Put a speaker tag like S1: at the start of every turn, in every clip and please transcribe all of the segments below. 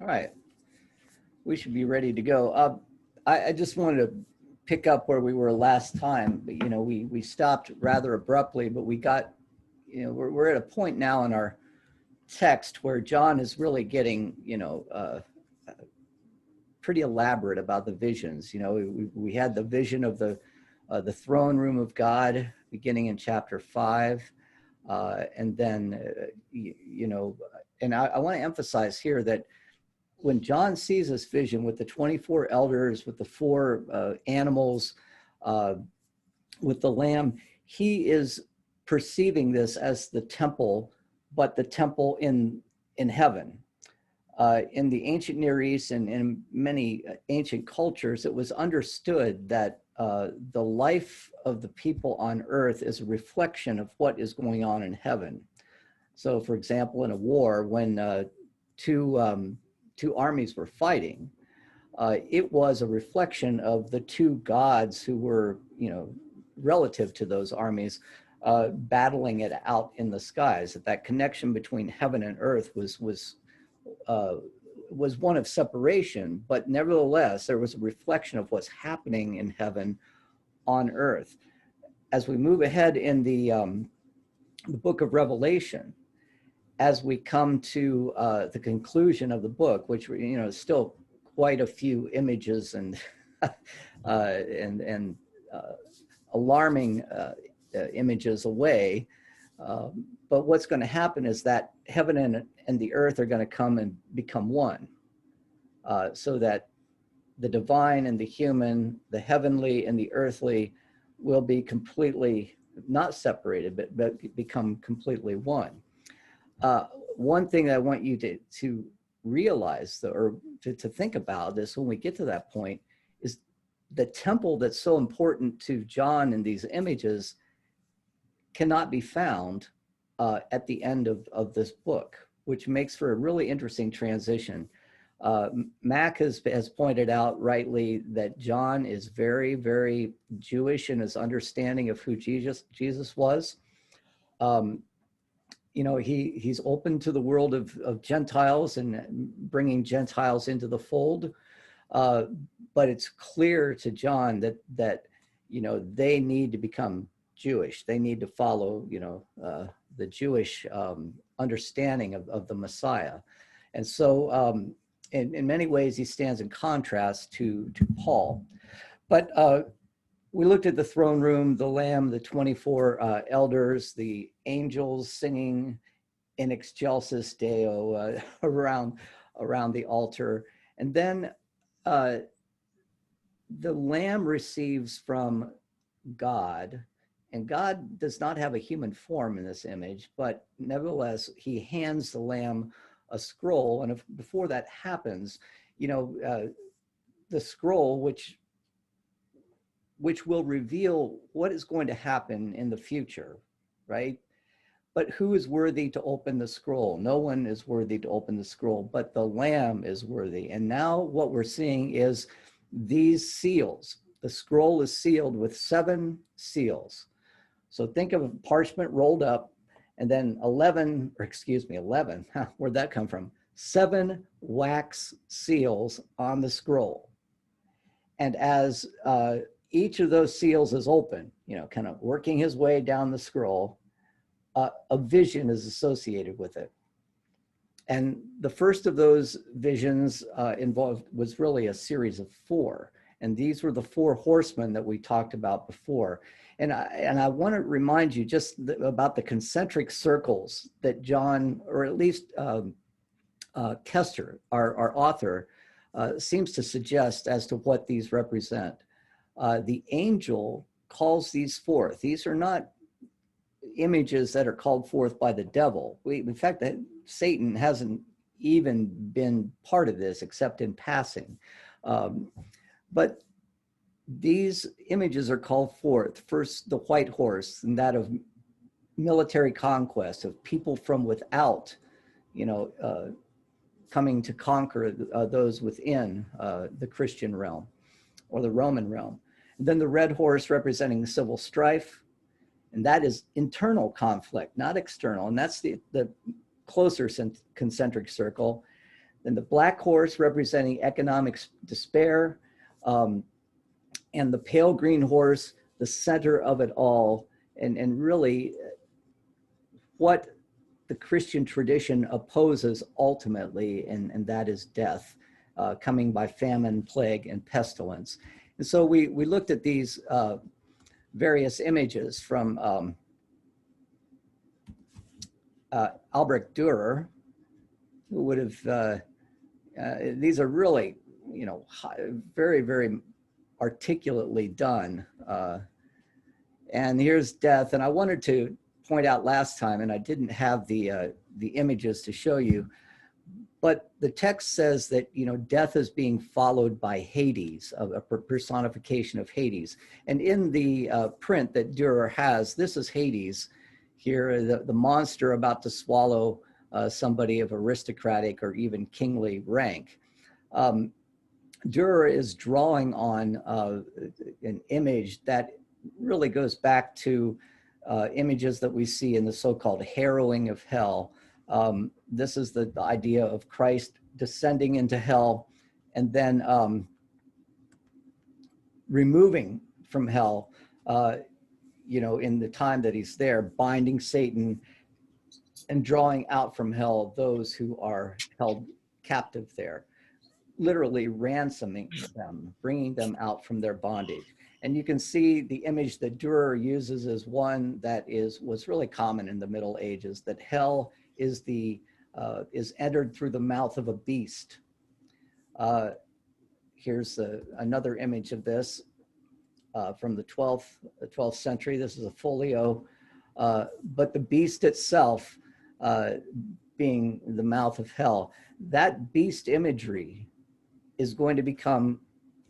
S1: All right, we should be ready to go. I just wanted to pick up where we were last time. But, we stopped rather abruptly, but we got, we're at a point now in our text where John is really getting, pretty elaborate about the visions. We had the vision of the throne room of God beginning in chapter 5. And then, and I want to emphasize here that when John sees this vision with the 24 elders, with the four animals, with the lamb, he is perceiving this as the temple, but the temple in heaven. In the ancient Near East and in many ancient cultures, it was understood that the life of the people on earth is a reflection of what is going on in heaven. So, for example, in a war, when two armies were fighting, it was a reflection of the two gods who were, relative to those armies, battling it out in the skies. That connection between heaven and earth was one of separation, but nevertheless, there was a reflection of what's happening in heaven on earth. As we move ahead in the book of Revelation, as we come to the conclusion of the book, which, is still quite a few images and alarming images away, but what's going to happen is that heaven and the earth are going to come and become one, so that the divine and the human, the heavenly and the earthly, will be completely not separated, but become completely one. One thing that I want you to realize, or to think about this when we get to that point, is the temple that's so important to John in these images cannot be found at the end of this book, which makes for a really interesting transition. Mac has pointed out rightly that John is very, very Jewish in his understanding of who Jesus was. He's open to the world of Gentiles and bringing Gentiles into the fold. But it's clear to John that they need to become Jewish. They need to follow, the Jewish understanding of the Messiah. And so in many ways, he stands in contrast to Paul. But we looked at the throne room, the Lamb, the 24 elders, the angels singing in excelsis Deo around the altar. And then the Lamb receives from God, and God does not have a human form in this image, but nevertheless, he hands the Lamb a scroll. And before that happens, the scroll, which will reveal what is going to happen in the future, right? But who is worthy to open the scroll? No one is worthy to open the scroll, but the Lamb is worthy. And now what we're seeing is these seals. The scroll is sealed with 7 seals. So think of a parchment rolled up, and then 11, where'd that come from? 7 wax seals on the scroll. And as each of those seals is open, kind of working his way down the scroll, a vision is associated with it. And the first of those visions was really a series of 4. And these were the 4 horsemen that we talked about before. And I want to remind you just about the concentric circles that John, or at least Kester, our author, seems to suggest as to what these represent. The angel calls these forth. These are not images that are called forth by the devil. In fact, that Satan hasn't even been part of this except in passing. But these images are called forth. First, the white horse, and that of military conquest, of people from without, coming to conquer those within the Christian realm or the Roman realm. And then the red horse representing civil strife, and that is internal conflict, not external. And that's the closer concentric circle. Then the black horse representing economic despair, and the pale green horse, the center of it all, and really what the Christian tradition opposes ultimately, and that is death, coming by famine, plague, and pestilence. And so we looked at these various images from Albrecht Dürer, who would have, these are really, you know, very, very articulately done. And here's death. And I wanted to point out last time, and I didn't have the images to show you, but the text says that, you know, death is being followed by Hades, a personification of Hades. And in the print that Dürer has, this is Hades here, the monster about to swallow somebody of aristocratic or even kingly rank. Dürer is drawing on an image that really goes back to images that we see in the so-called Harrowing of Hell. This is the idea of Christ descending into hell and then removing from hell, you know, in the time that he's there, binding Satan and drawing out from hell those who are held captive there, literally ransoming them, bringing them out from their bondage. And you can see the image that Dürer uses is one that was really common in the Middle Ages, that hell is entered through the mouth of a beast. Here's another image of this from the 12th century. This is a folio, but the beast itself being the mouth of hell. That beast imagery is going to become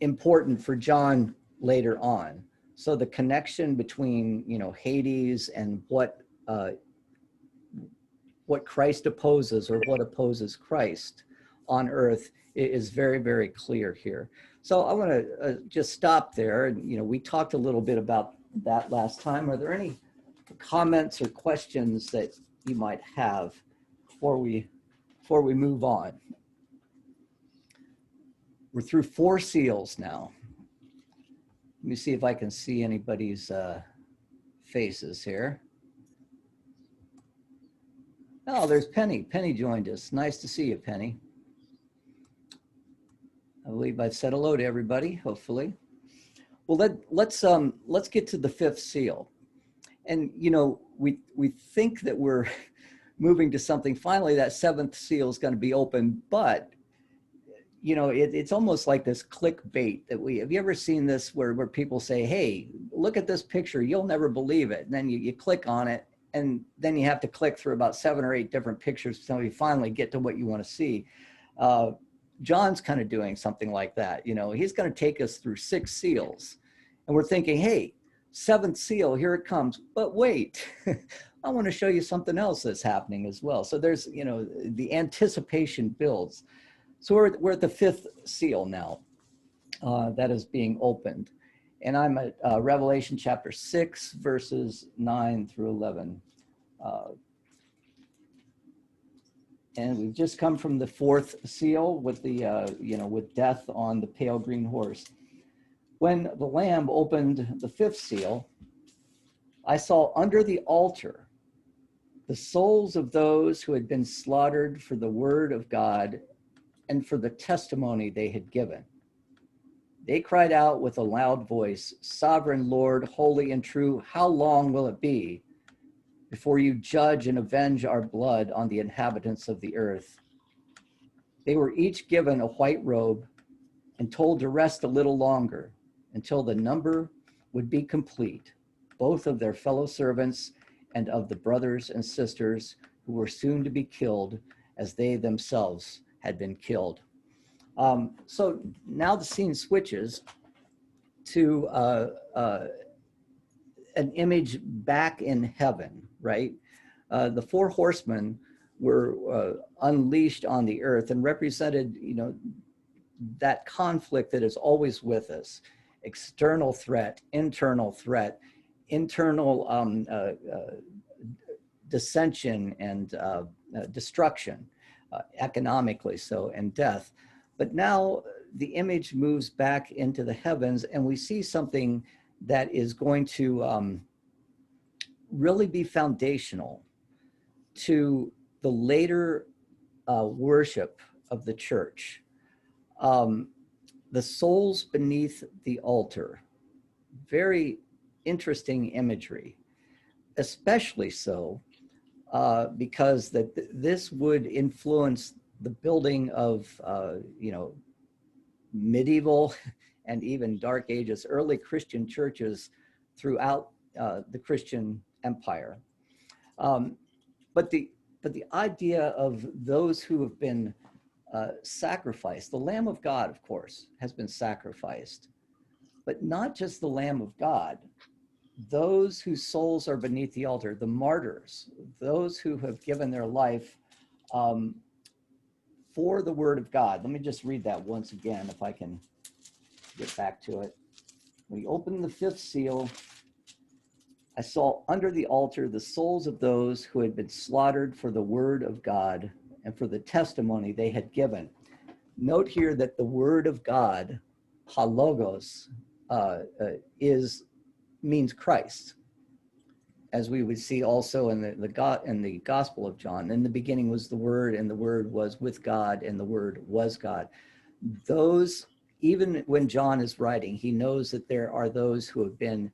S1: important for John later on. So the connection between, you know, Hades and what Christ opposes, or what opposes Christ on earth, is very, very clear here. So I want to just stop there. And, you know, we talked a little bit about that last time. Are there any comments or questions that you might have before we move on? We're through 4 seals now. Let me see if I can see anybody's faces here. Oh, there's Penny. Penny joined us. Nice to see you, Penny. I believe I've said hello to everybody, hopefully. Well, let's get to the 5th seal. And, you know, we think that we're moving to something. Finally, that 7th seal is going to be open, but you know, it's almost like this clickbait that have you ever seen this where people say, hey, look at this picture, you'll never believe it. And then you click on it, and then you have to click through about 7 or 8 different pictures until you finally get to what you want to see. John's kind of doing something like that. You know, he's going to take us through 6 seals, and we're thinking, hey, 7th seal, here it comes. But wait, I want to show you something else that's happening as well. So there's, you know, the anticipation builds. So we're at the 5th seal now that is being opened. And I'm at Revelation chapter 6, verses 9 through 11. And we've just come from the 4th seal with the, you know, with death on the pale green horse. When the Lamb opened the 5th seal, I saw under the altar the souls of those who had been slaughtered for the word of God and for the testimony they had given. They cried out with a loud voice, Sovereign Lord, holy and true, how long will it be before you judge and avenge our blood on the inhabitants of the earth? They were each given a white robe and told to rest a little longer until the number would be complete, both of their fellow servants and of the brothers and sisters who were soon to be killed as they themselves had been killed. So now the scene switches to an image back in heaven, right? The 4 horsemen were unleashed on the earth and represented, you know, that conflict that is always with us: external threat, internal dissension and destruction. economically so, and death. But now the image moves back into the heavens, and we see something that is going to really be foundational to the later worship of the church. The souls beneath the altar. Very interesting imagery, especially so because this would influence the building of, medieval and even Dark Ages, early Christian churches throughout the Christian empire. But the idea of those who have been sacrificed, the Lamb of God, of course, has been sacrificed, but not just the Lamb of God, those whose souls are beneath the altar, the martyrs, those who have given their life for the word of God. Let me just read that once again, if I can get back to it. When he opened the fifth seal, I saw under the altar the souls of those who had been slaughtered for the word of God and for the testimony they had given. Note here that the word of God, halogos, means Christ, as we would see also in the Gospel of John. In the beginning was the Word, and the Word was with God, and the Word was God. Those, even when John is writing, he knows that there are those who have been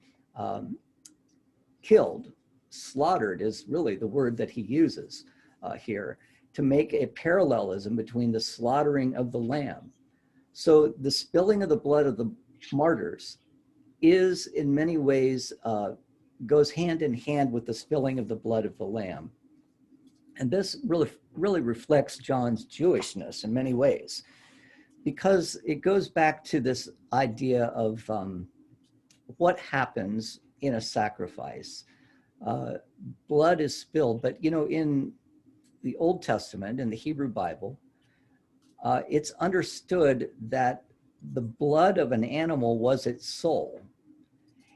S1: killed. Slaughtered is really the word that he uses here to make a parallelism between the slaughtering of the lamb. So the spilling of the blood of the martyrs is in many ways goes hand in hand with the spilling of the blood of the lamb. And this really reflects John's Jewishness in many ways, because it goes back to this idea of what happens in a sacrifice. Blood is spilled, but in the Old Testament, in the Hebrew Bible, it's understood that the blood of an animal was its soul.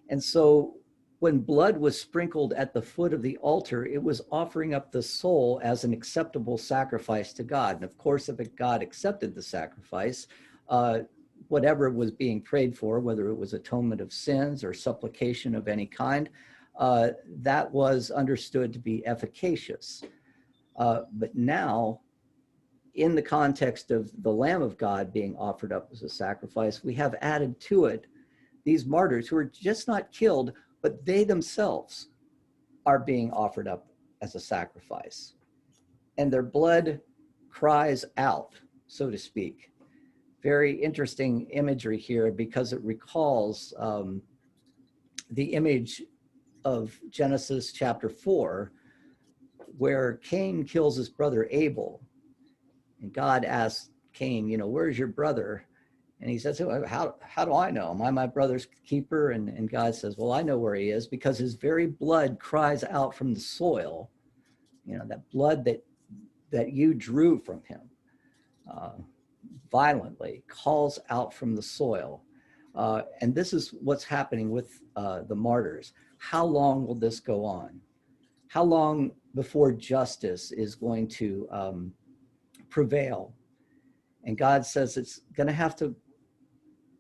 S1: And so when blood was sprinkled at the foot of the altar, it was offering up the soul as an acceptable sacrifice to God. And of course, if God accepted the sacrifice, whatever was being prayed for, whether it was atonement of sins or supplication of any kind, that was understood to be efficacious. But now, in the context of the Lamb of God being offered up as a sacrifice, we have added to it these martyrs who are just not killed, but they themselves are being offered up as a sacrifice. And their blood cries out, so to speak. Very interesting imagery here, because it recalls the image of Genesis chapter 4, where Cain kills his brother Abel. And God asks Cain, where's your brother? And he says, how do I know? Am I my brother's keeper? And God says, well, I know where he is, because his very blood cries out from the soil, that blood that you drew from him violently calls out from the soil. And this is what's happening with the martyrs. How long will this go on? How long before justice is going to prevail? And God says it's going to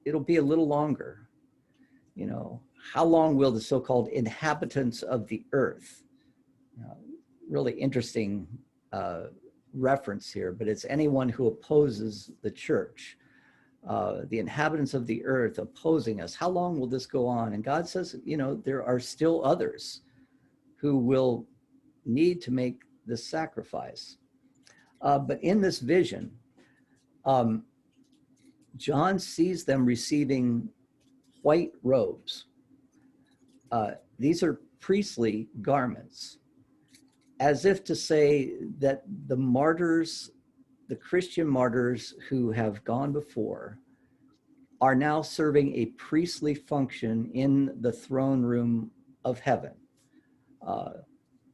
S1: it'll be a little longer. How long will the so-called inhabitants of the earth, really interesting reference here, but it's anyone who opposes the church, the inhabitants of the earth opposing us. How long will this go on? And God says, there are still others who will need to make this sacrifice. But in this vision, John sees them receiving white robes. These are priestly garments, as if to say that the martyrs, the Christian martyrs who have gone before, are now serving a priestly function in the throne room of heaven.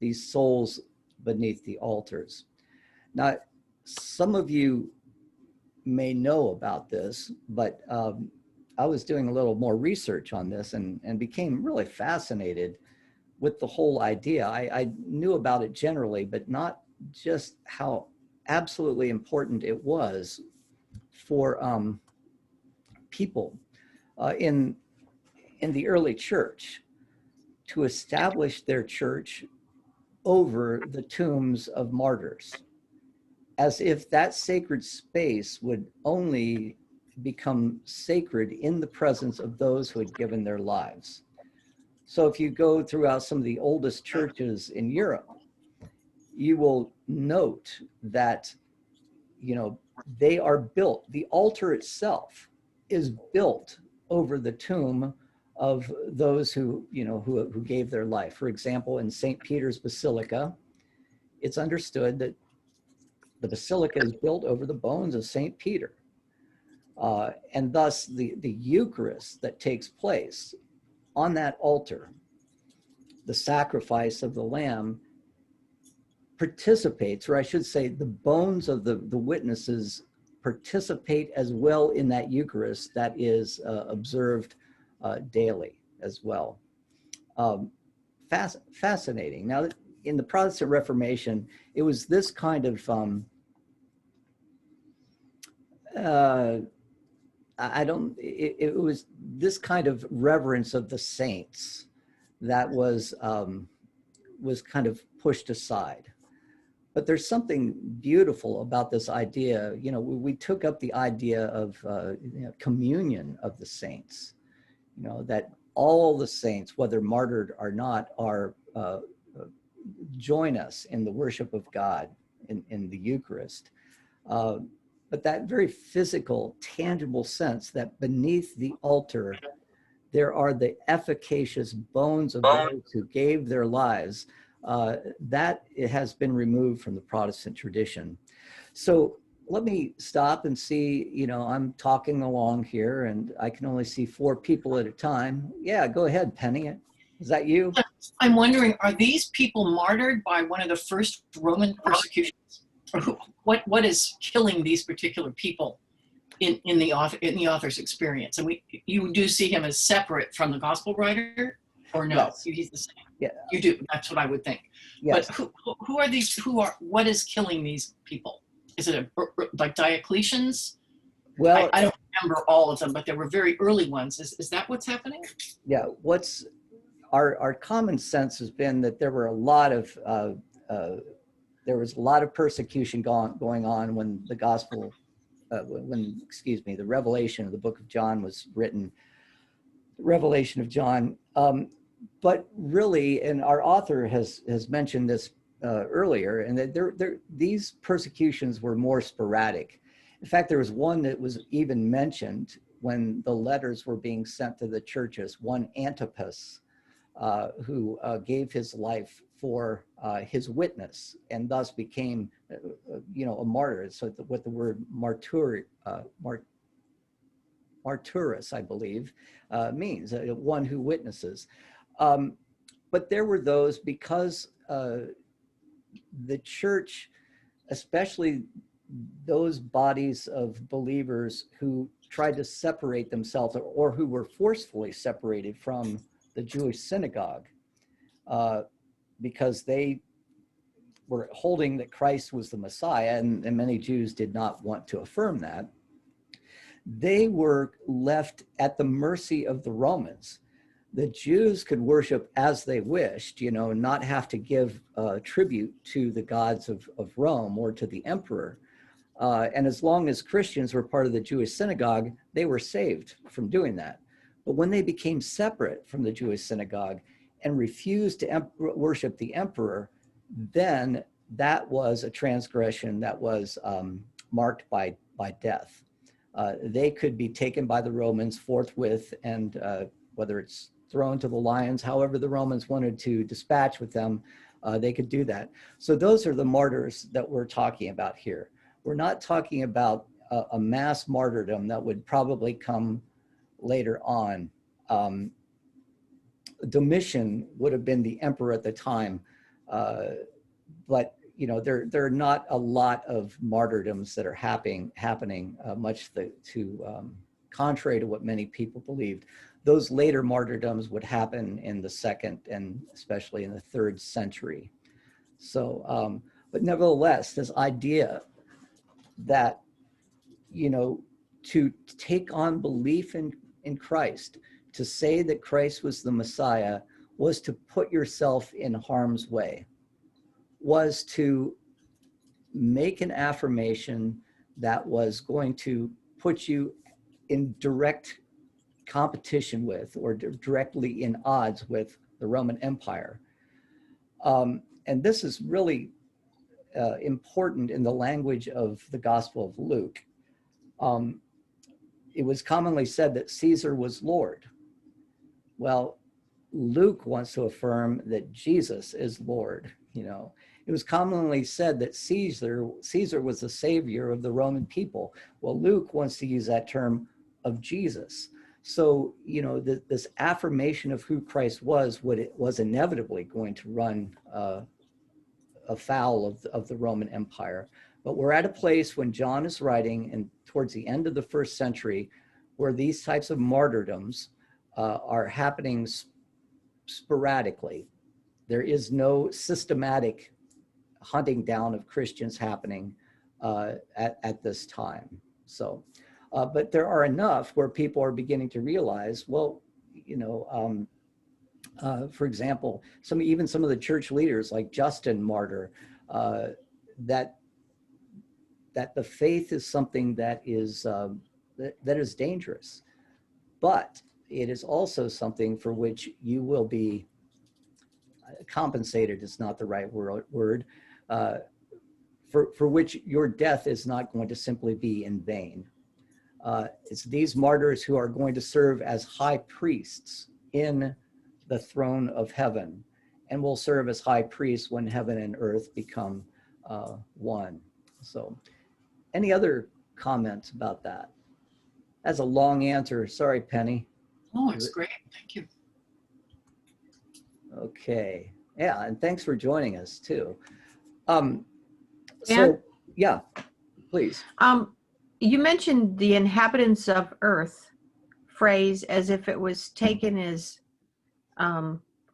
S1: These souls beneath the altars. Now, some of you may know about this, but I was doing a little more research on this and became really fascinated with the whole idea. I knew about it generally, but not just how absolutely important it was for people in the early church to establish their church over the tombs of martyrs, as if that sacred space would only become sacred in the presence of those who had given their lives. So if you go throughout some of the oldest churches in Europe, you will note that, you know, they are built, the altar itself is built over the tomb of those who, you know, who gave their life. For example, in St. Peter's Basilica, it's understood that the basilica is built over the bones of St. Peter. And thus the Eucharist that takes place on that altar, the sacrifice of the Lamb, participates, or I should say the bones of the witnesses participate as well in that Eucharist that is observed daily as well. Fascinating. Now, in the Protestant Reformation, it was this kind of, it was this kind of reverence of the saints that was kind of pushed aside. But there's something beautiful about this idea. You know, we took up the idea of you know, communion of the saints, you know, that all the saints, whether martyred or not, are join us in the worship of God in the Eucharist. But that very physical, tangible sense that beneath the altar, there are the efficacious bones of those who gave their lives, that it has been removed from the Protestant tradition. So let me stop and see, you know, I'm talking along here and I can only see 4 people at a time. Yeah, go ahead, Penny. Is that you?
S2: I'm wondering, are these people martyred by one of the first Roman persecutions? Or what is killing these particular people in the author's experience? And you do see him as separate from the gospel writer, or no?
S1: Yes.
S2: He's the same.
S1: Yeah.
S2: You do. That's what I would think.
S1: Yes.
S2: But who are these? What is killing these people? Is it like Diocletian's?
S1: Well,
S2: I don't remember all of them, but there were very early ones. Is that what's happening?
S1: Yeah. What's our common sense has been that there were a lot of there was a lot of persecution going on when the gospel, the revelation of the book of John was written, the revelation of John. But really, and our author has mentioned this earlier, and that these persecutions were more sporadic. In fact, there was one that was even mentioned when the letters were being sent to the churches, one Antipas, who gave his life for his witness and thus became, you know, a martyr. So what the word martyrus, I believe, means, one who witnesses. But there were those, because the church, especially those bodies of believers who tried to separate themselves or who were forcefully separated from the Jewish synagogue, because they were holding that Christ was the Messiah, and many Jews did not want to affirm that. They were left at the mercy of the Romans. The Jews could worship as they wished, you know, not have to give tribute to the gods of Rome or to the emperor. And as long as Christians were part of the Jewish synagogue, they were saved from doing that. But when they became separate from the Jewish synagogue and refused to worship the emperor, then that was a transgression that was marked by death. They could be taken by the Romans forthwith, and whether it's thrown to the lions, however the Romans wanted to dispatch with them, they could do that. So those are the martyrs that we're talking about here. We're not talking about a mass martyrdom that would probably come later on. Domitian would have been the emperor at the time, but you know, there are not a lot of martyrdoms that are happening much to contrary to what many people believed. Those later martyrdoms would happen in the 2nd and especially in the 3rd century. So, but nevertheless, this idea that, to take on belief in Christ, to say that Christ was the Messiah, was to put yourself in harm's way, was to make an affirmation that was going to put you in direct competition with, or directly in odds with, the Roman Empire. And this is really important in the language of the Gospel of Luke. It was commonly said that Caesar was Lord. Well, Luke wants to affirm that Jesus is Lord. It was commonly said that Caesar was the savior of the Roman people. Well, Luke wants to use that term of Jesus. So, this affirmation of who Christ was inevitably going to run afoul of the Roman Empire. But we're at a place when John is writing, and towards the end of the first century, where these types of martyrdoms are happening sporadically. There is no systematic hunting down of Christians happening at this time. So, but there are enough where people are beginning to realize, well, for example, even some of the church leaders like Justin Martyr, that the faith is something that is dangerous, but it is also something for which you will be compensated, is not the right word, for which your death is not going to simply be in vain. It's these martyrs who are going to serve as high priests in the throne of heaven, and will serve as high priests when heaven and earth become one. So, any other comments about that? That's a long answer. Sorry, Penny.
S2: Oh, it's great. Thank you.
S1: Okay. Yeah, and thanks for joining us too.
S3: Dan?
S1: Yeah, please.
S3: You mentioned the inhabitants of earth phrase as if it was taken as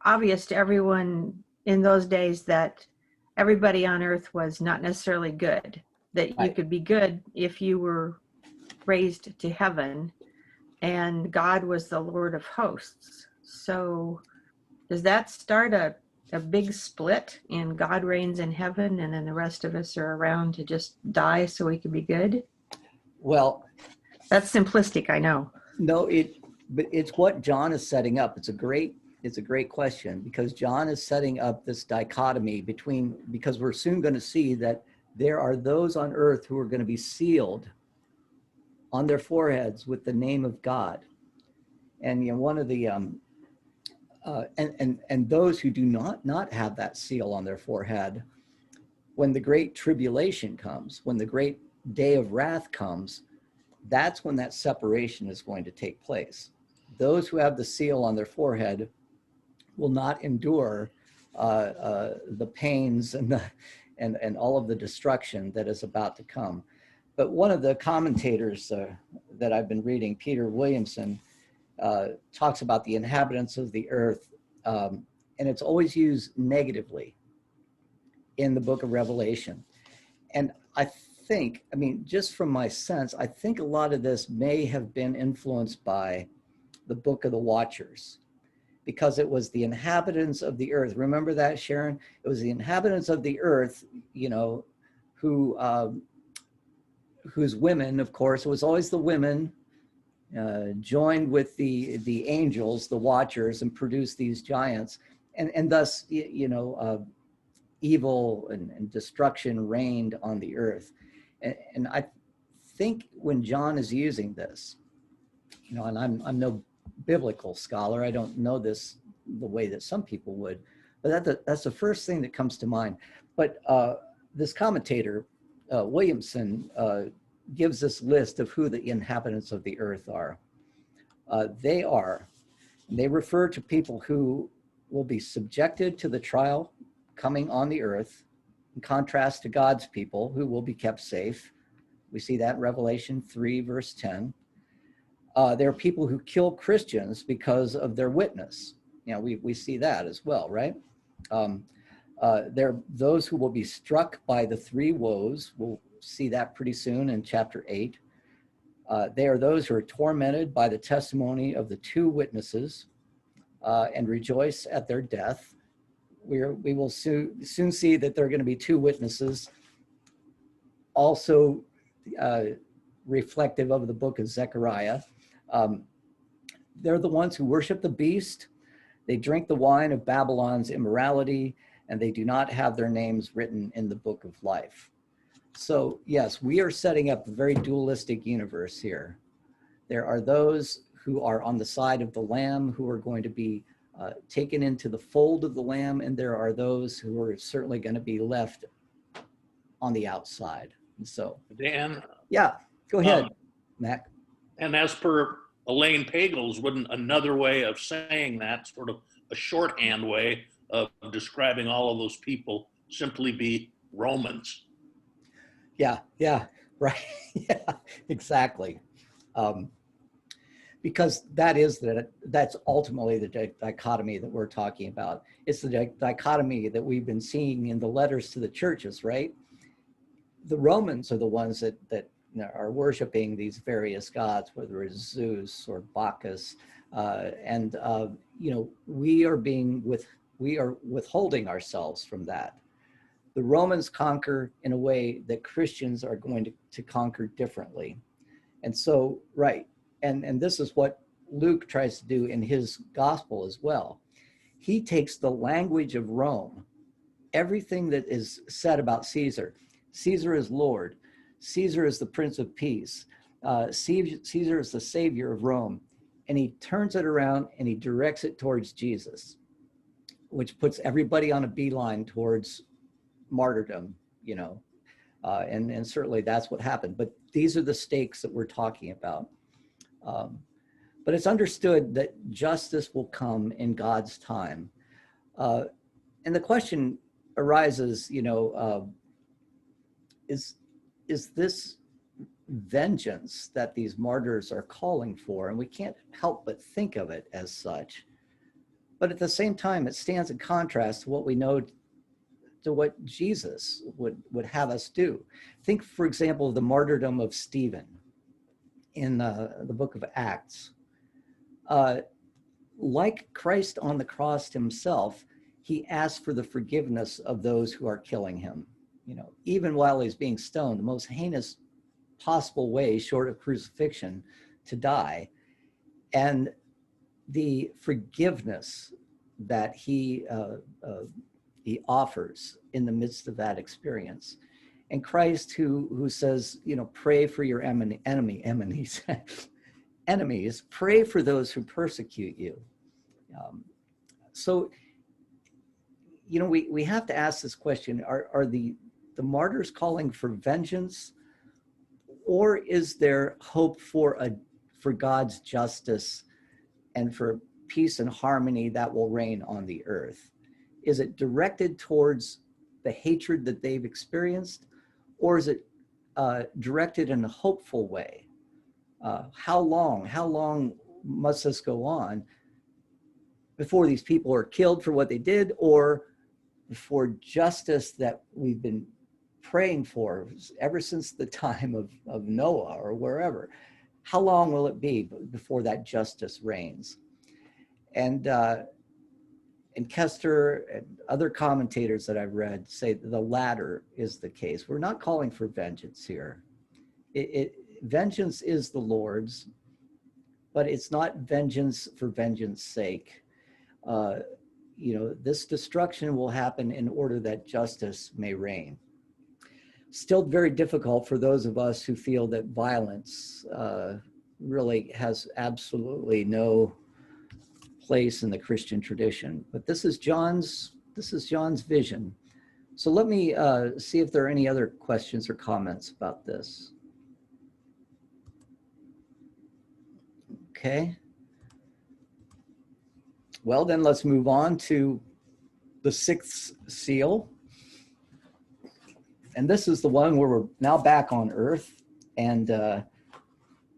S3: obvious to everyone in those days that everybody on earth was not necessarily good, that you could be good if you were raised to heaven, and God was the Lord of hosts. So does that start a big split in God reigns in heaven and then the rest of us are around to just die so we can be good?
S1: Well,
S3: that's simplistic, I know.
S1: No, but it's what John is setting up. It's a great question, because John is setting up this dichotomy because we're soon going to see that there are those on earth who are going to be sealed on their foreheads with the name of God. And one of the and those who do not have that seal on their forehead, when the great tribulation comes, when the great day of wrath comes, that's when that separation is going to take place. Those who have the seal on their forehead will not endure the pains and all of the destruction that is about to come. But one of the commentators that I've been reading, Peter Williamson, talks about the inhabitants of the earth, and it's always used negatively in the book of Revelation. And I think, just from my sense, I think a lot of this may have been influenced by the book of the Watchers, because it was the inhabitants of the earth. Remember that, Sharon? It was the inhabitants of the earth, whose women, of course, it was always the women, joined with the angels, the Watchers, and produced these giants. And thus, evil and destruction reigned on the earth. And I think when John is using this, and I'm no biblical scholar, I don't know this the way that some people would, but that's the first thing that comes to mind. But this commentator, Williamson, gives this list of who the inhabitants of the earth are. They refer to people who will be subjected to the trial coming on the earth, in contrast to God's people who will be kept safe. We see that in Revelation 3, verse 10. There are people who kill Christians because of their witness. We see that as well, right? There are those who will be struck by the three woes. We'll see that pretty soon in chapter 8. They are those who are tormented by the testimony of the two witnesses and rejoice at their death. We will soon see that there are going to be two witnesses, also reflective of the book of Zechariah. They're the ones who worship the beast. They drink the wine of Babylon's immorality, and they do not have their names written in the book of life. So yes, we are setting up a very dualistic universe here. There are those who are on the side of the Lamb who are going to be taken into the fold of the Lamb, and there are those who are certainly going to be left on the outside. And so,
S4: Dan?
S1: Yeah, go ahead, Mac.
S4: And as per Elaine Pagels, wouldn't another way of saying that, sort of a shorthand way of describing all of those people, simply be Romans?
S1: Yeah, right. Yeah, exactly. Because that's ultimately the dichotomy that we're talking about. It's the dichotomy that we've been seeing in the letters to the churches, right? The Romans are the ones that are worshiping these various gods, whether it's Zeus or Bacchus, and we are withholding ourselves from that. The Romans conquer in a way that Christians are going to conquer differently. And so, right, and this is what Luke tries to do in his gospel as well. He takes the language of Rome, everything that is said about Caesar. Caesar is Lord. Caesar is the Prince of Peace. Caesar is the Savior of Rome. And he turns it around and he directs it towards Jesus, which puts everybody on a beeline towards martyrdom, and certainly that's what happened. But these are the stakes that we're talking about. But it's understood that justice will come in God's time. And the question arises, is this vengeance that these martyrs are calling for? And we can't help but think of it as such. But at the same time, it stands in contrast to what we know, to what Jesus would have us do. Think, for example, of the martyrdom of Stephen in the book of Acts. Like Christ on the cross himself, he asked for the forgiveness of those who are killing him. Even while he's being stoned, the most heinous possible way, short of crucifixion, to die. And the forgiveness that he offers in the midst of that experience. And Christ who says, pray for your enemies, pray for those who persecute you. So, we have to ask this question, are the martyrs calling for vengeance, or is there hope for God's justice and for peace and harmony that will reign on the earth? Is it directed towards the hatred that they've experienced, or is it directed in a hopeful way? How long must this go on before these people are killed for what they did, or for justice that we've been praying for ever since the time of Noah or wherever? How long will it be before that justice reigns? And Kester and other commentators that I've read say that the latter is the case. We're not calling for vengeance here. Vengeance is the Lord's, but it's not vengeance for vengeance sake. This destruction will happen in order that justice may reign. Still very difficult for those of us who feel that violence really has absolutely no place in the Christian tradition. But this is John's vision. So let me see if there are any other questions or comments about this. Okay. Well, then let's move on to the sixth seal. And this is the one where we're now back on Earth, and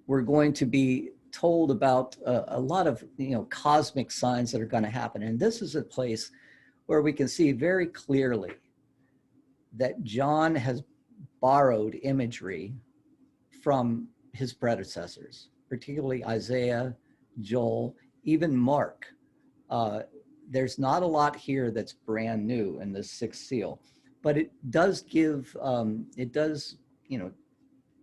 S1: we're going to be told about a lot of cosmic signs that are going to happen. And this is a place where we can see very clearly that John has borrowed imagery from his predecessors, particularly Isaiah, Joel, even Mark. There's not a lot here that's brand new in the sixth seal, but it does give,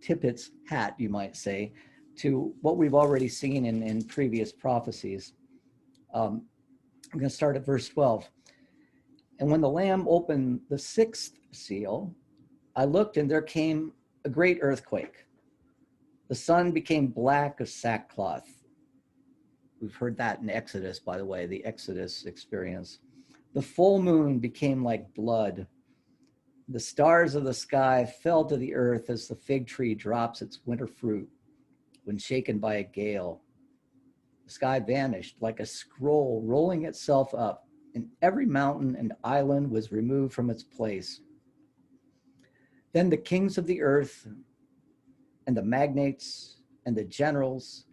S1: tip its hat, you might say, to what we've already seen in previous prophecies. I'm going to start at verse 12. And when the Lamb opened the sixth seal, I looked, and there came a great earthquake. The sun became black as sackcloth. We've heard that in Exodus, by the way, the Exodus experience. The full moon became like blood. The stars of the sky fell to the earth as the fig tree drops its winter fruit when shaken by a gale. The sky vanished like a scroll rolling itself up, and every mountain and island was removed from its place. Then the kings of the earth and the magnates and the generals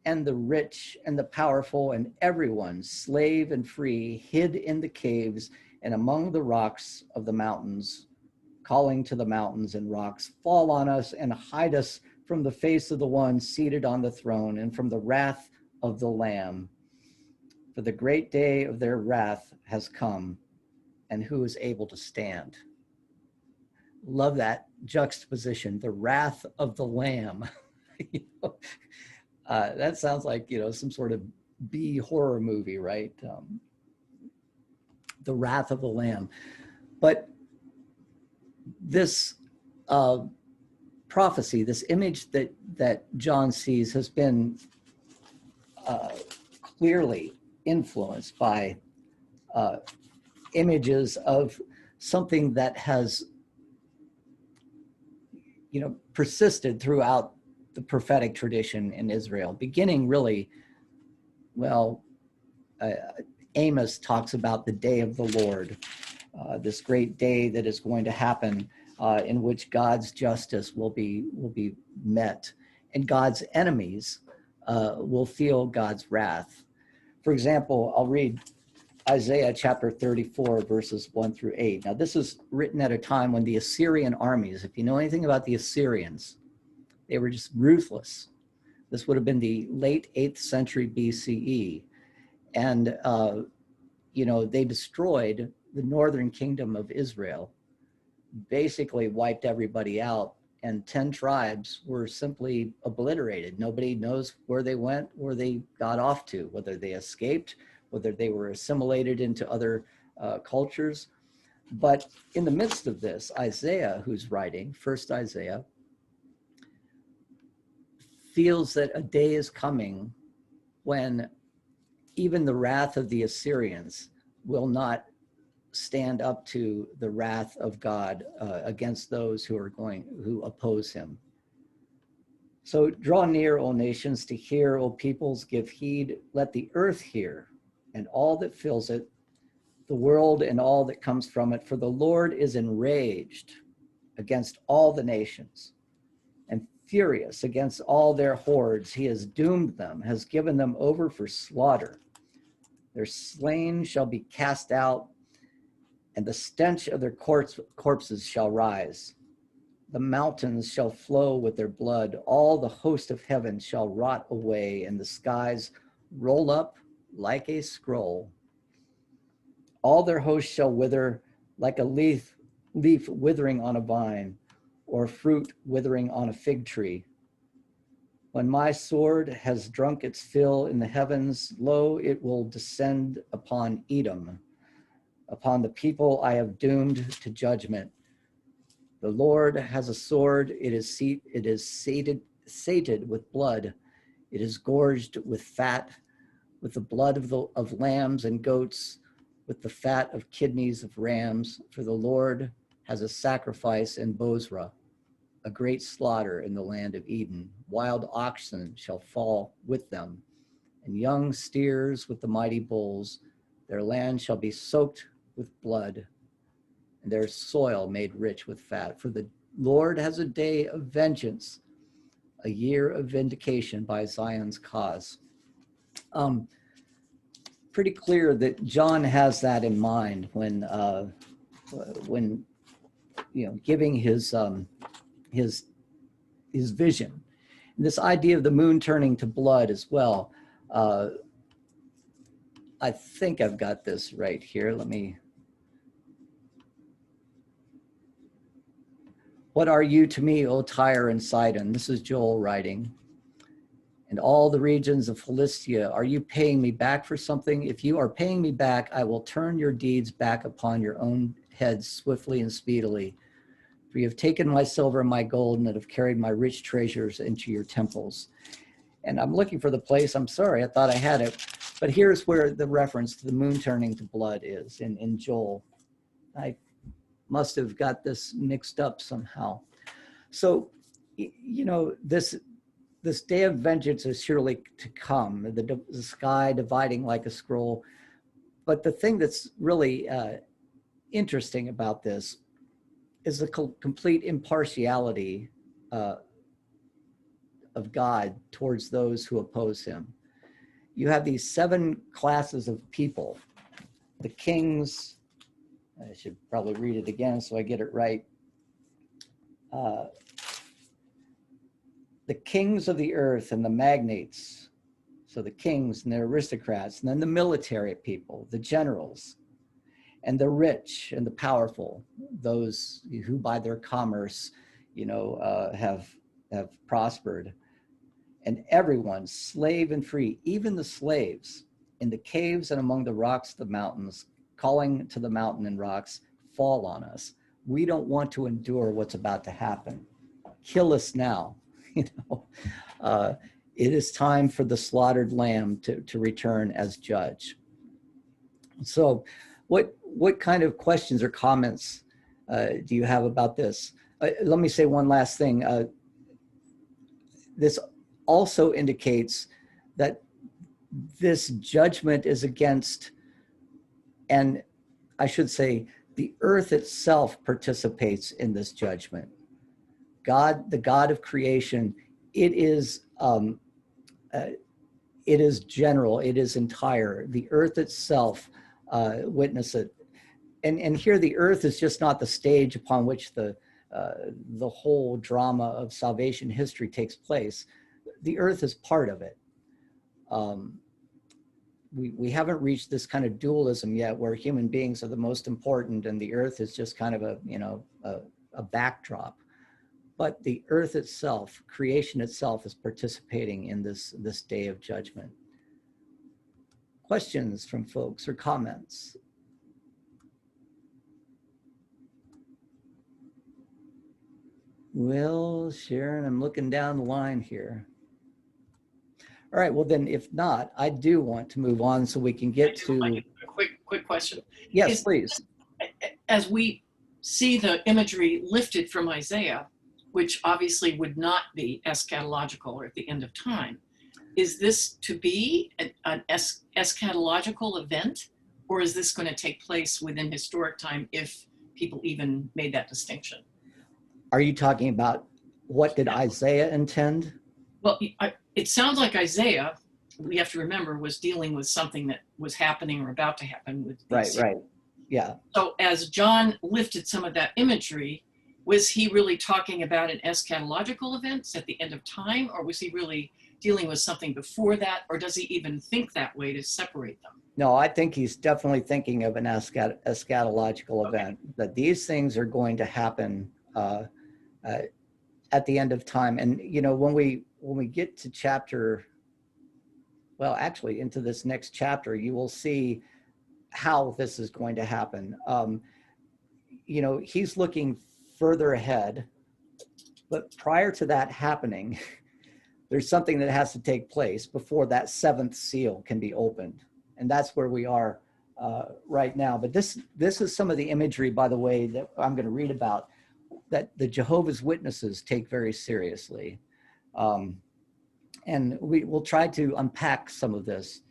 S1: and the rich and the powerful and everyone, slave and free, hid in the caves and among the rocks of the mountains, calling to the mountains and rocks, fall on us and hide us from the face of the one seated on the throne and from the wrath of the Lamb. For the great day of their wrath has come, and who is able to stand? Love that juxtaposition, the wrath of the Lamb. That sounds like, some sort of B horror movie, right? The wrath of the Lamb. But this prophecy, this image that John sees has been clearly influenced by images of something that has persisted throughout the prophetic tradition in Israel, beginning really, Amos talks about the day of the Lord, this great day that is going to happen, in which God's justice will be met, and God's enemies will feel God's wrath. For example, I'll read Isaiah chapter 34, verses 1 through 8. Now, this is written at a time when the Assyrian armies, if you know anything about the Assyrians, they were just ruthless. This would have been the late 8th century BCE. And, they destroyed the northern kingdom of Israel, basically wiped everybody out, and 10 tribes were simply obliterated. Nobody knows where they went, where they got off to, whether they escaped, whether they were assimilated into other cultures. But in the midst of this, Isaiah, who's writing, first Isaiah, feels that a day is coming when even the wrath of the Assyrians will not stand up to the wrath of God against those who oppose him. So draw near, O nations, to hear, O peoples, give heed. Let the earth hear, and all that fills it, the world and all that comes from it. For the Lord is enraged against all the nations, and furious against all their hordes. He has doomed them, has given them over for slaughter. Their slain shall be cast out, and the stench of their corpses shall rise. The mountains shall flow with their blood. All the host of heaven shall rot away, and the skies roll up like a scroll. All their hosts shall wither like a leaf withering on a vine, or fruit withering on a fig tree. When my sword has drunk its fill in the heavens, lo, it will descend upon Edom, upon the people I have doomed to judgment. The Lord has a sword, it is sated with blood, it is gorged with fat, with the blood of lambs and goats, with the fat of kidneys of rams. For the Lord has a sacrifice in Bozrah, a great slaughter in the land of Eden. Wild oxen shall fall with them, and young steers with the mighty bulls. Their land shall be soaked with blood, and their soil made rich with fat. For the Lord has a day of vengeance, a year of vindication by Zion's cause. pretty clear that John has that in mind when giving his vision. And this idea of the moon turning to blood as well. I think I've got this right here. Let me. What are you to me, O Tyre and Sidon? This is Joel writing. And all the regions of Philistia, are you paying me back for something? If you are paying me back, I will turn your deeds back upon your own heads swiftly and speedily. For you have taken my silver and my gold and have carried my rich treasures into your temples. And I'm looking for the place. I'm sorry, I thought I had it. But here's where the reference to the moon turning to blood is in Joel. I must have got this mixed up somehow. So, this day of vengeance is surely to come, the sky dividing like a scroll. But the thing that's really interesting about this is the complete impartiality of God towards those who oppose him. You have these 7 classes of people. The kings, I should probably read it again so I get it right. The kings of the earth and the magnates, so the kings and the aristocrats, and then the military people, the generals, and the rich and the powerful, those who by their commerce, have prospered. And everyone, slave and free, even the slaves, in the caves and among the rocks of the mountains, calling to the mountain and rocks, fall on us. We don't want to endure what's about to happen. Kill us now. It is time for the slaughtered lamb to return as judge. So what kind of questions or comments do you have about this? Let me say one last thing. This also indicates that this judgment is against, and I should say, the earth itself participates in this judgment. God, the God of creation, it is general, it is entire. The earth itself witness it. And here the earth is just not the stage upon which the whole drama of salvation history takes place. The earth is part of it. We haven't reached this kind of dualism yet where human beings are the most important and the earth is just kind of a backdrop. But the earth itself, creation itself, is participating in this day of judgment. Questions from folks or comments? Well, Sharon, I'm looking down the line here. All right, well then, if not, I do want to move on so we can get to
S2: a quick question.
S1: Yes, please.
S2: As we see the imagery lifted from Isaiah, which obviously would not be eschatological or at the end of time, is this to be an eschatological event, or is this going to take place within historic time if people even made that distinction?
S1: Are you talking about what did Isaiah intend?
S2: Well, it sounds like Isaiah, we have to remember, was dealing with something that was happening or about to happen with these.
S1: Right, yeah.
S2: So as John lifted some of that imagery, was he really talking about an eschatological event at the end of time, or was he really dealing with something before that, or does he even think that way to separate them?
S1: No, I think he's definitely thinking of an eschatological event, that these things are going to happen at the end of time. And when we get to chapter, well, actually into this next chapter, you will see how this is going to happen. He's looking further ahead, but prior to that happening, there's something that has to take place before that 7th seal can be opened. And that's where we are right now. But this is some of the imagery, by the way, that I'm going to read about, that the Jehovah's Witnesses take very seriously. And we will try to unpack some of this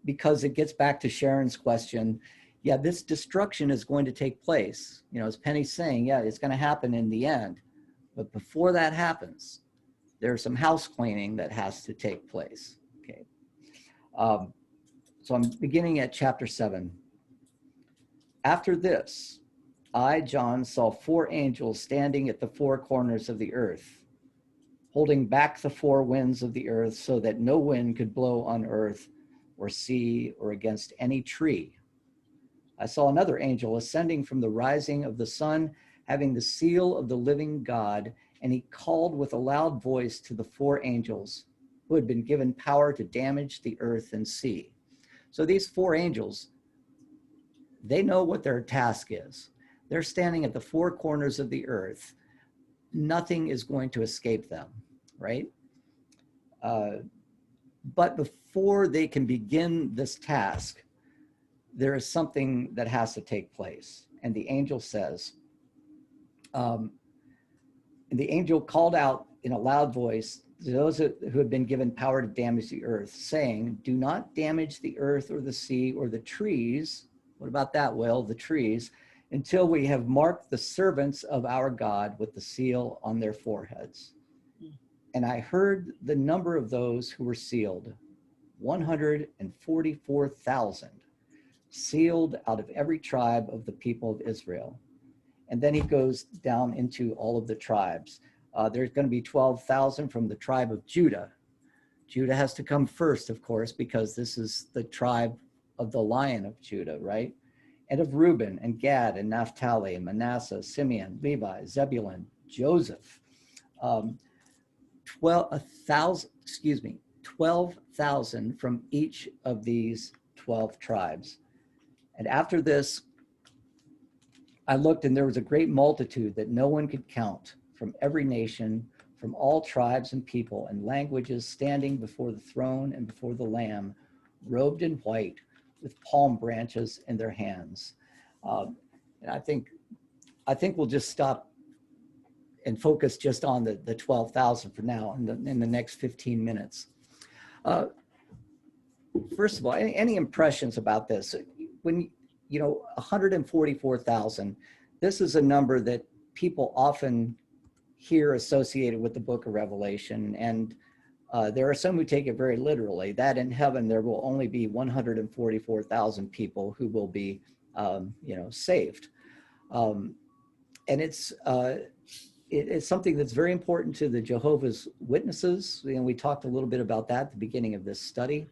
S1: because it gets back to Sharon's question. Yeah, this destruction is going to take place. As Penny's saying, yeah, it's going to happen in the end. But before that happens, there's some house cleaning that has to take place. Okay. So I'm beginning at chapter 7. After this, I, John, saw 4 angels standing at the 4 corners of the earth, holding back the 4 winds of the earth so that no wind could blow on earth or sea or against any tree. I saw another angel ascending from the rising of the sun, having the seal of the living God, and he called with a loud voice to the 4 angels who had been given power to damage the earth and sea. So these 4 angels, they know what their task is. They're standing at the 4 corners of the earth. Nothing is going to escape them, right? But before they can begin this task, there is something that has to take place. And the angel says, the angel called out in a loud voice to those who had been given power to damage the earth, saying, do not damage the earth or the sea or the trees. What about that, Will? The trees, until we have marked the servants of our God with the seal on their foreheads. And I heard the number of those who were sealed, 144,000, sealed out of every tribe of the people of Israel. And then he goes down into all of the tribes. There's going to be 12,000 from the tribe of Judah. Judah has to come first, of course, because this is the tribe of the Lion of Judah, right? And of Reuben and Gad and Naphtali and Manasseh, Simeon, Levi, Zebulun, Joseph. 12,000 from each of these 12 tribes. And after this, I looked, and there was a great multitude that no one could count, from every nation, from all tribes and people and languages, standing before the throne and before the Lamb, robed in white, with palm branches in their hands. And I think we'll just stop and focus just on the 12,000 for now in the next 15 minutes. First of all, any impressions about this? When, 144,000, this is a number that people often hear associated with the book of Revelation. And there are some who take it very literally, that in heaven there will only be 144,000 people who will be, saved. And it's something that's very important to the Jehovah's Witnesses. We talked a little bit about that at the beginning of this study.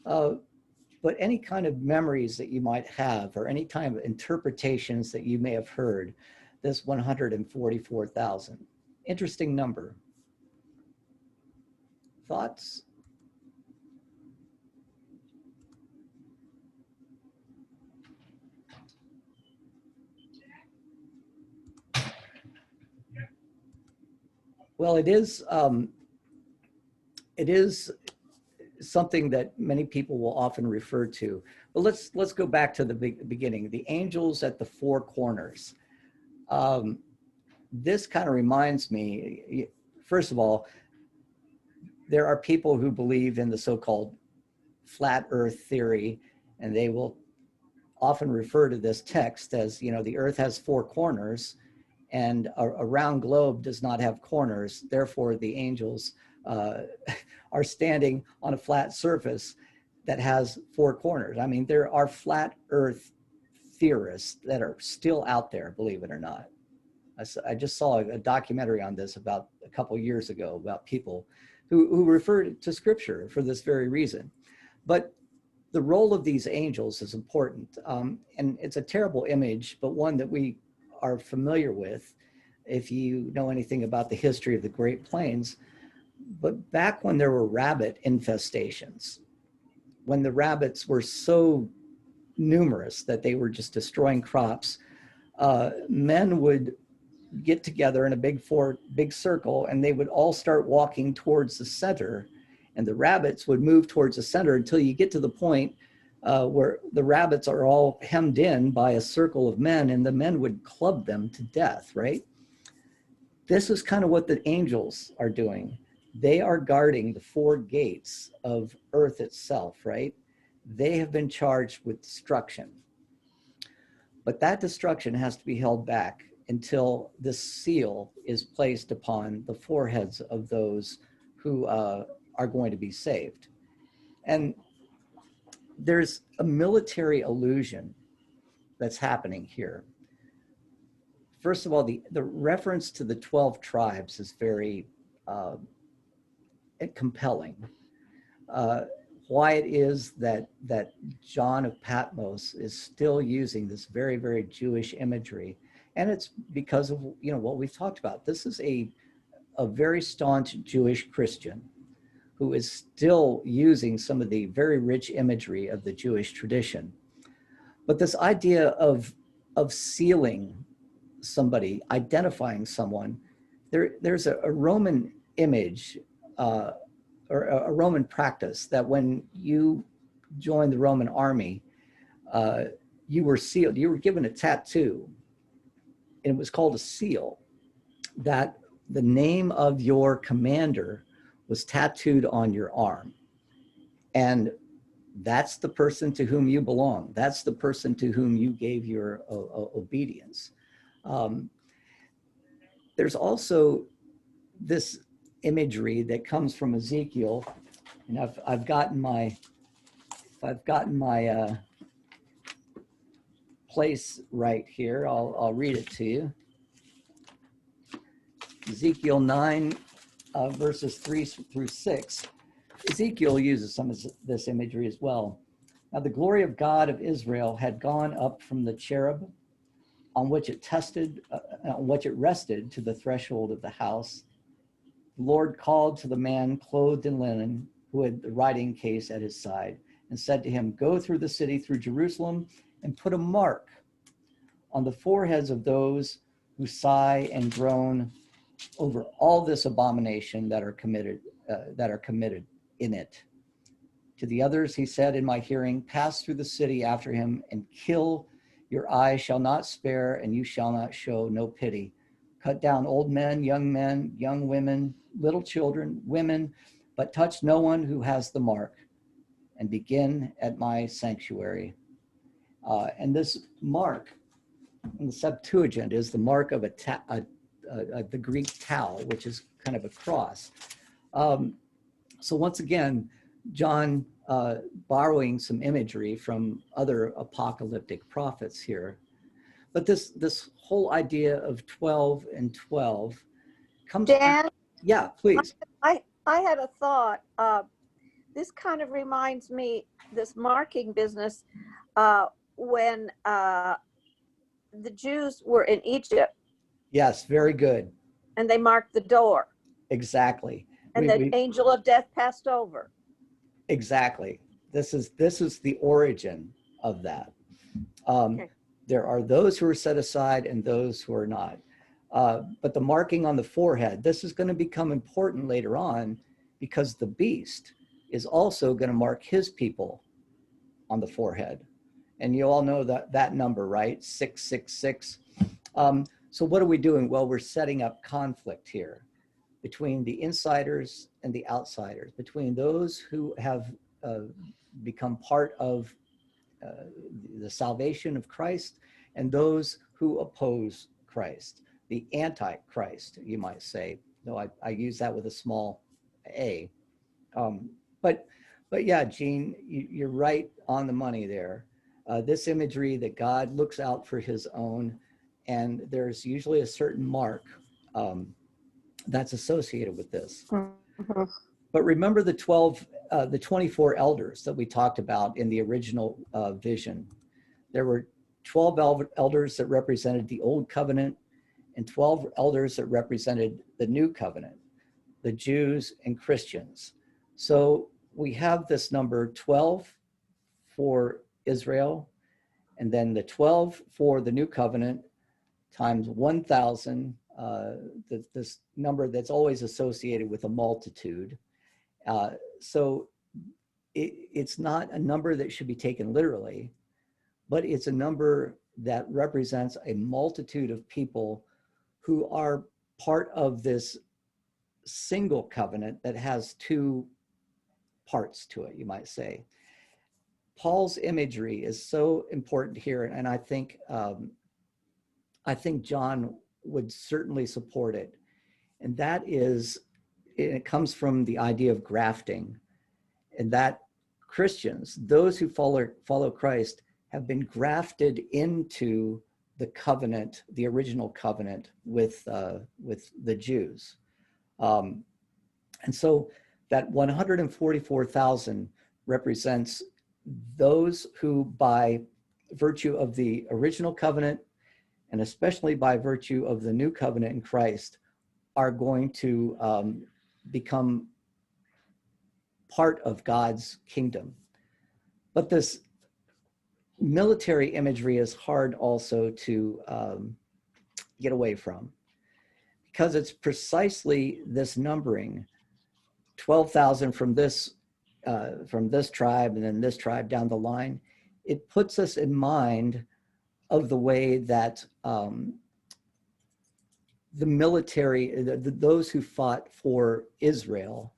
S1: But any kind of memories that you might have, or any kind of interpretations that you may have heard, this 144,000. Interesting number. Thoughts? Well, it is something that many people will often refer to. But let's go back to the beginning. The angels at the 4 corners. This kind of reminds me, first of all, there are people who believe in the so-called flat earth theory, and they will often refer to this text as, the earth has 4 corners, and a round globe does not have corners. Therefore, the angels are standing on a flat surface that has 4 corners. I mean, there are flat earth theorists that are still out there, believe it or not. I just saw a documentary on this about a couple years ago about people who referred to scripture for this very reason. But the role of these angels is important. And it's a terrible image, but one that we are familiar with if you know anything about the history of the Great Plains. But back when there were rabbit infestations, when the rabbits were so numerous that they were just destroying crops, men would get together in a big circle, and they would all start walking towards the center, and the rabbits would move towards the center until you get to the point where the rabbits are all hemmed in by a circle of men, and the men would club them to death, right? This is kind of what the angels are doing. They are guarding the 4 gates of earth itself, right? They have been charged with destruction. But that destruction has to be held back until this seal is placed upon the foreheads of those who are going to be saved. And there's a military allusion that's happening here. First of all, the reference to the 12 tribes is very compelling. Why it is that John of Patmos is still using this very, very Jewish imagery, and it's because of what we've talked about. This is a very staunch Jewish Christian who is still using some of the very rich imagery of the Jewish tradition. But this idea of sealing somebody, identifying someone, there's a Roman image or a Roman practice that when you joined the Roman army, you were sealed. You were given a tattoo, and it was called a seal, that the name of your commander was tattooed on your arm. And that's the person to whom you belong. That's the person to whom you gave your obedience. There's also this imagery that comes from Ezekiel, and I've gotten my place right here. I'll read it to you. Ezekiel 9, verses 3 through 6. Ezekiel uses some of this imagery as well. Now the glory of God of Israel had gone up from the cherub on which it rested to the threshold of the house. The Lord called to the man clothed in linen who had the writing case at his side and said to him, "Go through the city, through Jerusalem, and put a mark on the foreheads of those who sigh and groan over all this abomination that are committed in it." To the others he said in my hearing, "Pass through the city after him and kill. Your eye shall not spare, and you shall not show no pity. Cut down old men, young women, little children, women, but touch no one who has the mark, and begin at my sanctuary." And this mark in the Septuagint is the mark of the Greek tau, which is kind of a cross. So once again, John borrowing some imagery from other apocalyptic prophets here. But this whole idea of 12 and 12 comes.
S5: Dan?
S1: Yeah, please.
S5: I had a thought. This kind of reminds me, this marking business, when the Jews were in Egypt.
S1: Yes, very good.
S5: And they marked the door.
S1: Exactly.
S5: And the angel of death passed over.
S1: Exactly. This is the origin of that.
S5: Okay.
S1: There are those who are set aside and those who are not. But the marking on the forehead, this is going to become important later on, because the beast is also going to mark his people on the forehead. And you all know that number, right? 666. So what are we doing? Well, we're setting up conflict here between the insiders and the outsiders, between those who have become part of the salvation of Christ and those who oppose Christ, the antichrist, you might say. No, I use that with a small a. But yeah, Gene, you're right on the money there. This imagery that God looks out for his own, and there's usually a certain mark that's associated with this.
S5: Mm-hmm.
S1: But remember the 24 elders that we talked about in the original vision. There were 12 elders that represented the old covenant and 12 elders that represented the new covenant, the Jews and Christians. So we have this number 12 for Israel, and then the 12 for the new covenant times 1,000, this number that's always associated with a multitude. So it's not a number that should be taken literally, but it's a number that represents a multitude of people who are part of this single covenant that has two parts to it, you might say. Paul's imagery is so important here, and I think John would certainly support it. And that is, it comes from the idea of grafting, and that Christians, those who follow Christ, have been grafted into the covenant, the original covenant with the Jews. And so that 144,000 represents those who, by virtue of the original covenant, and especially by virtue of the new covenant in Christ, are going to become part of God's kingdom. But this military imagery is hard also to get away from, because it's precisely this numbering, 12,000 from this tribe and then this tribe down the line. It puts us in mind of the way that the military, those who fought for Israel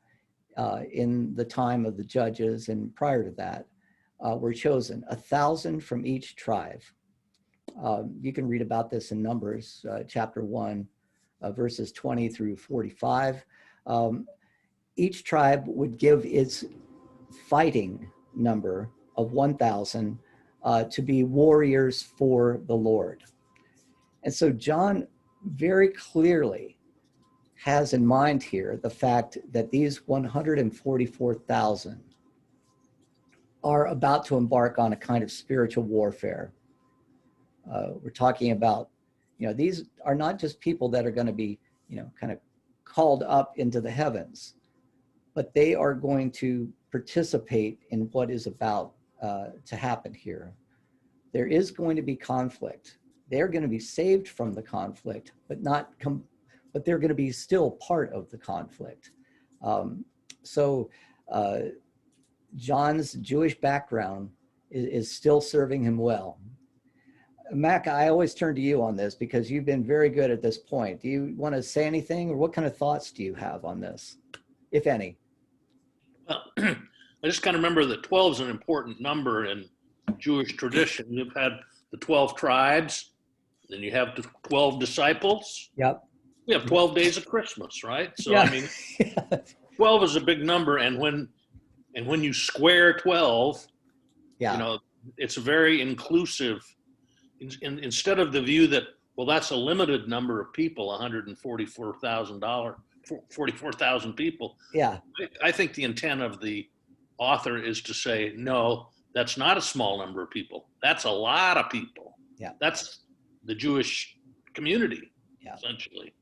S1: in the time of the judges and prior to that, were chosen, 1,000 from each tribe. You can read about this in Numbers chapter 1, verses 20 through 45. Each tribe would give its fighting number of 1,000 to be warriors for the Lord. And so John very clearly has in mind here the fact that these 144,000 are about to embark on a kind of spiritual warfare. We're talking about, these are not just people that are going to be, kind of called up into the heavens, but they are going to participate in what is about to happen here. There is going to be conflict. They're going to be saved from the conflict, but they're going to be still part of the conflict. So John's Jewish background is still serving him well. Mac, I always turn to you on this because you've been very good at this point. Do you want to say anything, or what kind of thoughts do you have on this, if any?
S4: Well, I just kind of remember that 12 is an important number in Jewish tradition. You've had the 12 tribes, then you have the 12 disciples.
S1: Yep.
S4: We have 12 days of Christmas, right? So,
S1: yeah.
S4: I mean, 12 is a big number. And when you square 12,
S1: yeah.
S4: it's a very inclusive, instead of the view that, well, that's a limited number of people, 44,000 people.
S1: Yeah.
S4: I think the intent of the author is to say, no, that's not a small number of people. That's a lot of people.
S1: Yeah.
S4: That's the Jewish community,
S1: yeah.
S4: essentially.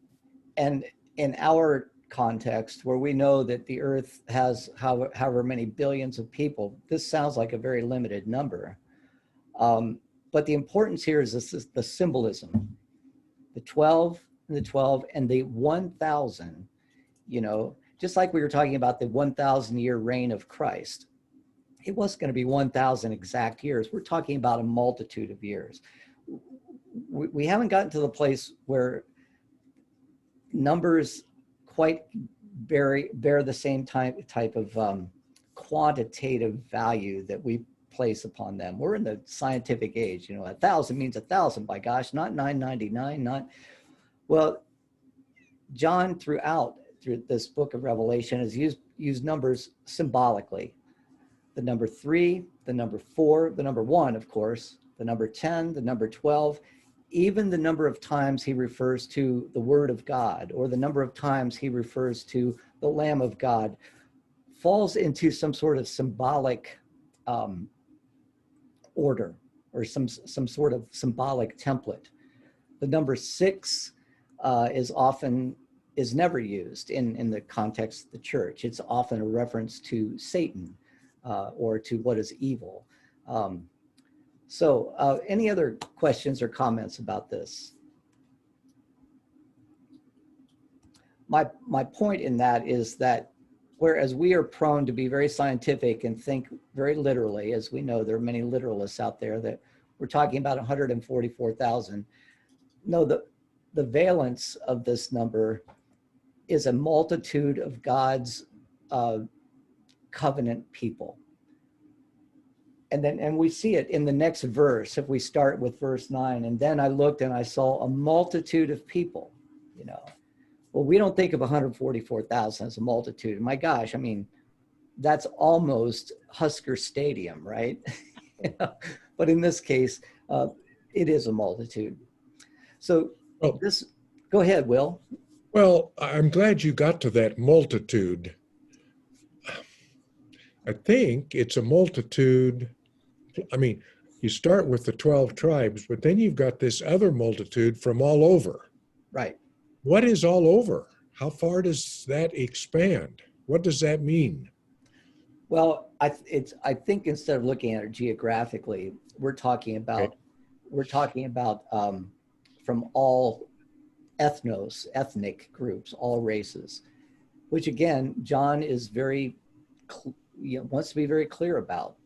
S1: And in our context, where we know that the earth has however many billions of people, this sounds like a very limited number. But the importance here is the symbolism. The 12 and the 12 and the 1,000, just like we were talking about the 1,000-year reign of Christ. It wasn't going to be 1,000 exact years. We're talking about a multitude of years. We haven't gotten to the place where numbers quite bear the same type of quantitative value that we place upon them. We're in the scientific age. 1,000 means 1,000, by gosh, not 999, well, John through this book of Revelation has used numbers symbolically. The number 3, the number 4, the number 1, of course, the number 10, the number 12, even the number of times he refers to the Word of God, or the number of times he refers to the Lamb of God, falls into some sort of symbolic order, or some sort of symbolic template. The number 6 is never used in the context of the church. It's often a reference to Satan or to what is evil. So any other questions or comments about this? My point in that is that whereas we are prone to be very scientific and think very literally, as we know there are many literalists out there, that we're talking about 144,000. No, the valence of this number is a multitude of God's covenant people. And we see it in the next verse, if we start with verse 9. And then I looked and I saw a multitude of people, Well, we don't think of 144,000 as a multitude. My gosh, I mean, that's almost Husker Stadium, right? But in this case, it is a multitude. So
S6: Well-
S1: go ahead, Will.
S6: Well, I'm glad you got to that multitude. I think it's a multitude. I mean, you start with the 12 tribes, but then you've got this other multitude from all over.
S1: Right.
S6: What is all over? How far does that expand? What does that mean?
S1: Well, I think instead of looking at it geographically, we're talking about from all ethnic groups, all races, which again, John is very, wants to be very clear about.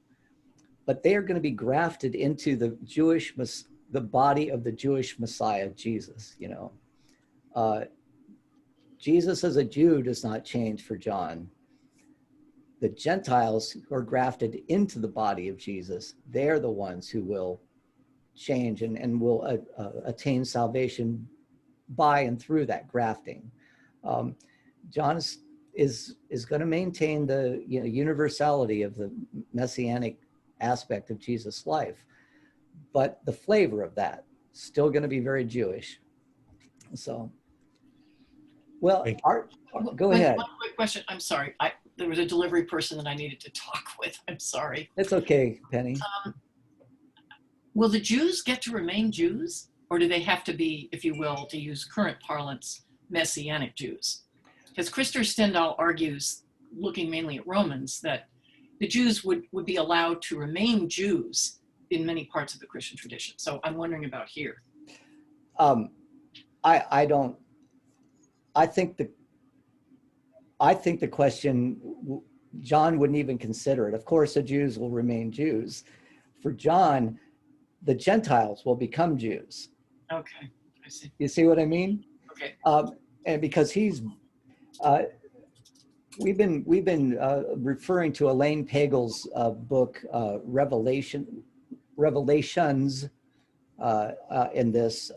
S1: But they are going to be grafted into the body of the Jewish Messiah, Jesus. Jesus as a Jew does not change for John. The Gentiles who are grafted into the body of Jesus, they're the ones who will change and will attain salvation by and through that grafting. John is going to maintain the universality of the messianic aspect of Jesus' life, but the flavor of that still going to be very Jewish. So, well, go ahead.
S2: One quick question. I'm sorry. There was a delivery person that I needed to talk with. I'm sorry.
S1: It's okay, Penny.
S2: Will the Jews get to remain Jews, or do they have to be, if you will, to use current parlance, Messianic Jews? Because Christopher Stendhal argues, looking mainly at Romans, that the Jews would be allowed to remain Jews in many parts of the Christian tradition. So I'm wondering about here.
S1: I think the question, John wouldn't even consider it. Of course, the Jews will remain Jews. For John, the Gentiles will become Jews.
S2: Okay, I see.
S1: You see what I mean?
S2: Okay.
S1: And because we've been referring to Elaine Pagel's book, Revelations, in this.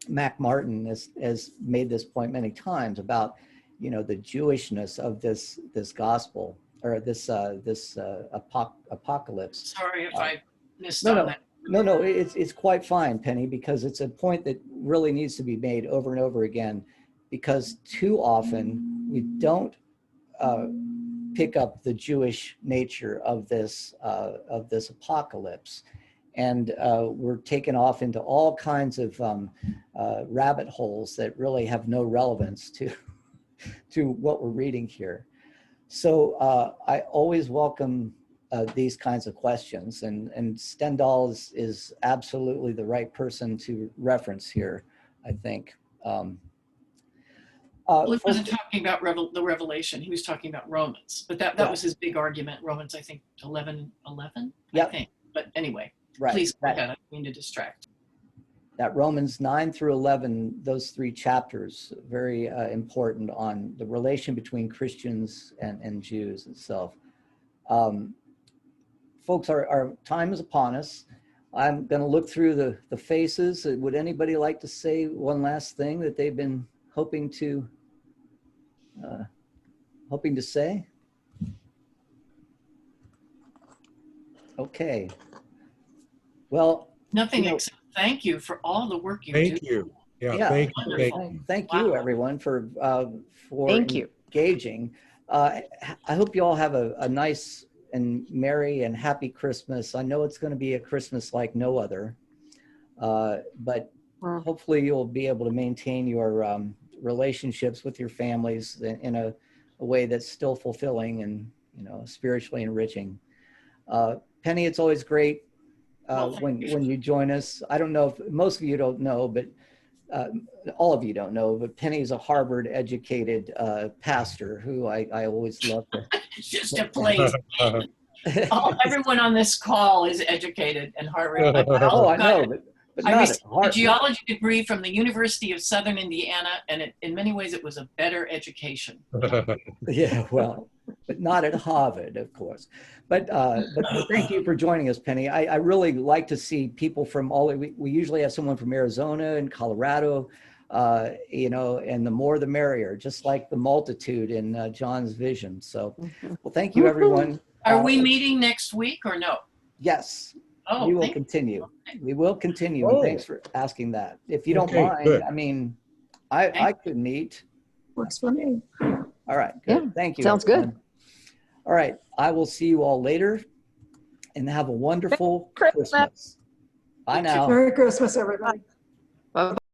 S1: Mac Martin has made this point many times about, the Jewishness of this gospel, or this apocalypse.
S2: Sorry if I missed
S1: No,
S2: on
S1: no.
S2: that.
S1: No, it's quite fine, Penny, because it's a point that really needs to be made over and over again, because too often we don't pick up the Jewish nature of this apocalypse, and we're taken off into all kinds of rabbit holes that really have no relevance to what we're reading here. So I always welcome these kinds of questions, and Stendhal is absolutely the right person to reference here, I think.
S2: Well, he wasn't talking about the Revelation. He was talking about Romans, but that was his big argument. Romans, I think 11:11.
S1: Yep.
S2: I think. But anyway,
S1: Right.
S2: please go ahead. I don't mean to distract.
S1: That Romans 9 through 11, those three chapters, very important on the relation between Christians and Jews itself. Folks, our time is upon us. I'm going to look through the faces. Would anybody like to say one last thing that they've been hoping to say? Okay. Well,
S2: Nothing except thank you for all the work you do.
S6: Thank you. Yeah,
S1: yeah.
S6: thank you.
S1: Thank you,
S2: Wow.
S1: everyone, for
S3: Thank you.
S1: engaging. I hope you all have a nice and merry and happy Christmas. I know it's going to be a Christmas like no other, but hopefully you'll be able to maintain your relationships with your families in a way that's still fulfilling and spiritually enriching. Penny, it's always great when you join us. I don't know if most of you don't know, but all of you don't know, but Penny's a Harvard educated pastor who I always love to.
S2: It's just a place. Everyone on this call is educated and Harvard.
S1: Oh, I know, but
S2: I
S1: not
S2: received
S1: at
S2: a
S1: Harvard.
S2: geology degree from the University of Southern Indiana, and in many ways it was a better education.
S1: Yeah, well, but not at Harvard, of course. But thank you for joining us, Penny. I really like to see people from we usually have someone from Arizona and Colorado. you know, and the more the merrier, just like the multitude in John's vision. So, well, thank you, everyone.
S2: Are we meeting next week or no?
S1: Yes,
S2: Oh,
S1: we will
S2: thank you.
S1: continue. We will continue. And thanks for asking that. If you don't
S6: Okay,
S1: mind,
S6: good.
S1: I mean, I could meet.
S7: Works for me.
S1: All right, good.
S7: Yeah,
S1: Thank you.
S7: sounds good.
S1: everyone. All right, I will see you all later, and have a wonderful
S5: Christmas.
S1: Christmas. Bye now.
S7: Merry Christmas, everybody.